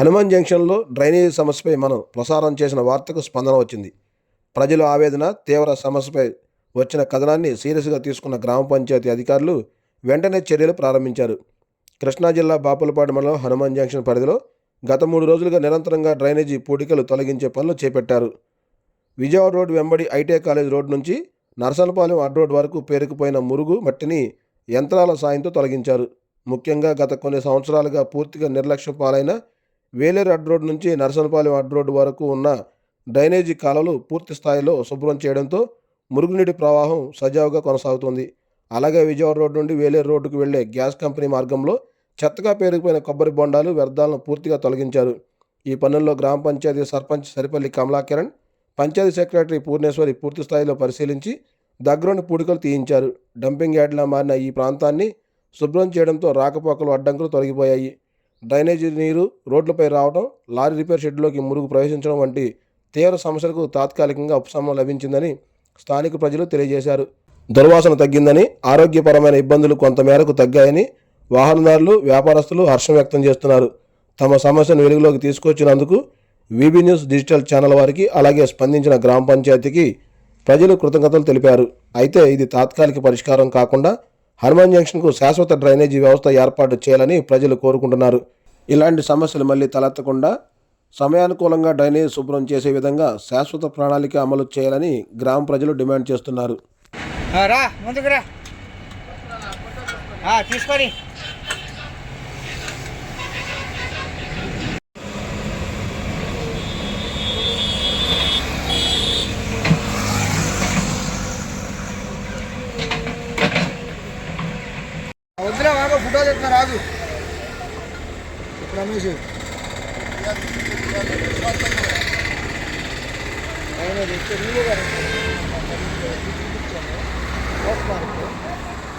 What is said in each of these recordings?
హనుమాన్ జంక్షన్లో డ్రైనేజీ సమస్యపై మనం ప్రసారం చేసిన వార్తకు స్పందన వచ్చింది. ప్రజల ఆవేదన, తీవ్ర సమస్యపై వచ్చిన కథనాన్ని సీరియస్గా తీసుకున్న గ్రామ పంచాయతీ అధికారులు వెంటనే చర్యలు ప్రారంభించారు. కృష్ణా జిల్లా బాపులపాడు మండలం హనుమాన్ జంక్షన్ పరిధిలో గత 3 రోజులుగా నిరంతరంగా డ్రైనేజీ పూడికలు తొలగించే పనులు చేపట్టారు. విజయవాడ రోడ్డు వెంబడి ఐటీ కాలేజ్ రోడ్డు నుంచి నరసనపాలెం అడ్డ రోడ్డు వరకు పేరుకుపోయిన మురుగు మట్టిని యంత్రాల సాయంతో తొలగించారు. ముఖ్యంగా గత కొన్ని సంవత్సరాలుగా పూర్తిగా నిర్లక్ష్యం పాలైన వేలేరు అడ్డ రోడ్డు నుంచి నరసనపాలెం అడ్డ రోడ్డు వరకు ఉన్న డ్రైనేజీ కాలువలు పూర్తి స్థాయిలో శుభ్రం చేయడంతో మురుగునీటి ప్రవాహం సజావుగా కొనసాగుతుంది. అలాగే విజయవాడ రోడ్డు నుండి వేలేరు రోడ్డుకు వెళ్లే గ్యాస్ కంపెనీ మార్గంలో చెత్తగా పేరుకుపోయిన కొబ్బరి బొండాలు, వ్యర్థాలను పూర్తిగా తొలగించారు. ఈ పనుల్లో గ్రామ పంచాయతీ సర్పంచ్ సరిపల్లి కమలాకిరణ్, పంచాయతీ సెక్రటరీ పూర్ణేశ్వరి పూర్తి స్థాయిలో పరిశీలించి దగ్గరుండి పూడికలు తీయించారు. డంపింగ్ యార్డ్లా మారిన ఈ ప్రాంతాన్ని శుభ్రం చేయడంతో రాకపోకలు అడ్డంకులు తొలగిపోయాయి. డ్రైనేజీ నీరు రోడ్లపై రావడం, లారీ రిపేర్ షెడ్లోకి మురుగు ప్రవేశించడం వంటి తీవ్ర సమస్యలకు తాత్కాలికంగా ఉపశమనం లభించిందని స్థానిక ప్రజలు తెలియజేశారు. దుర్వాసన తగ్గిందని, ఆరోగ్యపరమైన ఇబ్బందులు కొంతమేరకు తగ్గాయని వాహనదారులు, వ్యాపారస్తులు హర్షం వ్యక్తం చేస్తున్నారు. తమ సమస్యను వెలుగులోకి తీసుకొచ్చినందుకు వీబీ న్యూస్ డిజిటల్ ఛానల్ వారికి, అలాగే స్పందించిన గ్రామ పంచాయతీకి ప్రజలు కృతజ్ఞతలు తెలిపారు. అయితే ఇది తాత్కాలిక పరిష్కారం కాకుండా హనుమాన్ జంక్షన్కు శాశ్వత డ్రైనేజీ వ్యవస్థ ఏర్పాటు చేయాలని ప్రజలు కోరుకుంటున్నారు. ఇలాంటి సమస్యలు మళ్లీ తలెత్తకుండా సమయానుకూలంగా డ్రైనేజ్ శుభ్రం చేసే విధంగా శాశ్వత ప్రణాళిక అమలు చేయాలని గ్రామ ప్రజలు డిమాండ్ చేస్తున్నారు. తీసుకొని వద్దులే బాగా ఫోటో చెప్తున్నా రాజు రమేష్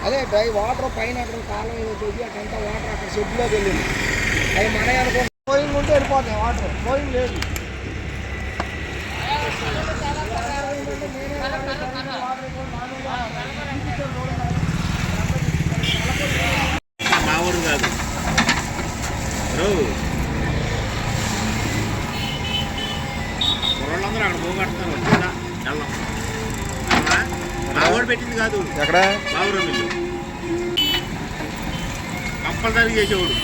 అదే డ్రై వాటర్ పైన అక్కడ కాలం వచ్చేసి అక్కడంతా వాటర్ అక్కడ షెడ్లోకి వెళ్ళింది. అది మన అనుకో ఫ్లోయింగ్ ఉంటే వెళ్ళిపోతాయి, వాటర్ ఫ్లోయింగ్ లేదు. మా ఊరు కాదు కుర్రోళ్ళందరూ అక్కడ పోగొట్టుతారు. వెళ్ళం మా ఊరు పెట్టింది కాదు, ఎక్కడ మా ఊరు కంపల్సరీ చేసేవాడు.